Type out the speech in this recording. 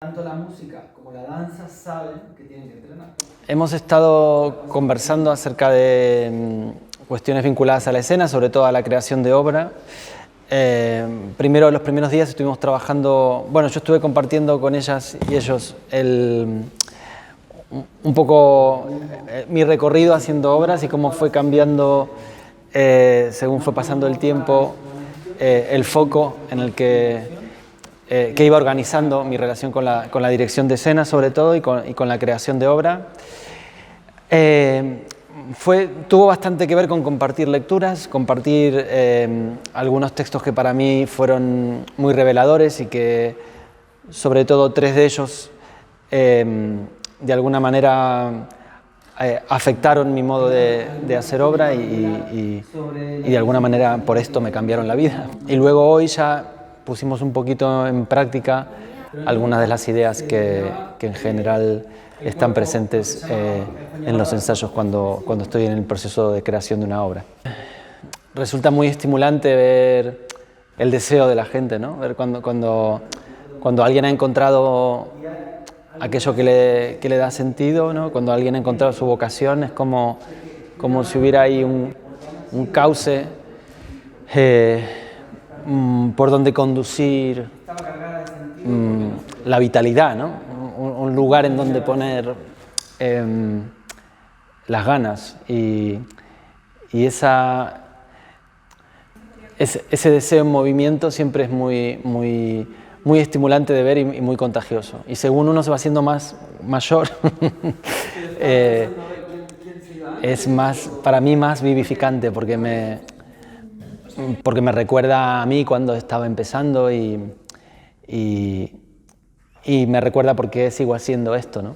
Tanto la música como la danza saben que tienen que entrenar. Hemos estado conversando acerca de cuestiones vinculadas a la escena, sobre todo a la creación de obra. Primero, los primeros días estuvimos trabajando, bueno, yo estuve compartiendo con ellas y ellos un poco mi recorrido haciendo obras y cómo fue cambiando según fue pasando el tiempo el foco en el que iba organizando mi relación con la dirección de escena sobre todo y con la creación de obra. Tuvo bastante que ver con compartir lecturas, compartir algunos textos que para mí fueron muy reveladores y que sobre todo 3 de ellos de alguna manera afectaron mi modo de hacer obra y de alguna manera por esto me cambiaron la vida. Y luego hoy ya pusimos un poquito en práctica algunas de las ideas que en general están presentes en los ensayos cuando estoy en el proceso de creación de una obra. Resulta muy estimulante ver el deseo de la gente, ¿no? Ver cuando alguien ha encontrado aquello que le da sentido, ¿no? Cuando alguien ha encontrado su vocación, es como si hubiera ahí un cauce por donde conducir la vitalidad, ¿no? Un lugar en donde poner las ganas y ese deseo en movimiento siempre es muy estimulante de ver y muy contagioso. Y según uno se va haciendo mayor, es para mí más vivificante porque me recuerda a mí cuando estaba empezando y me recuerda por qué sigo haciendo esto, ¿no?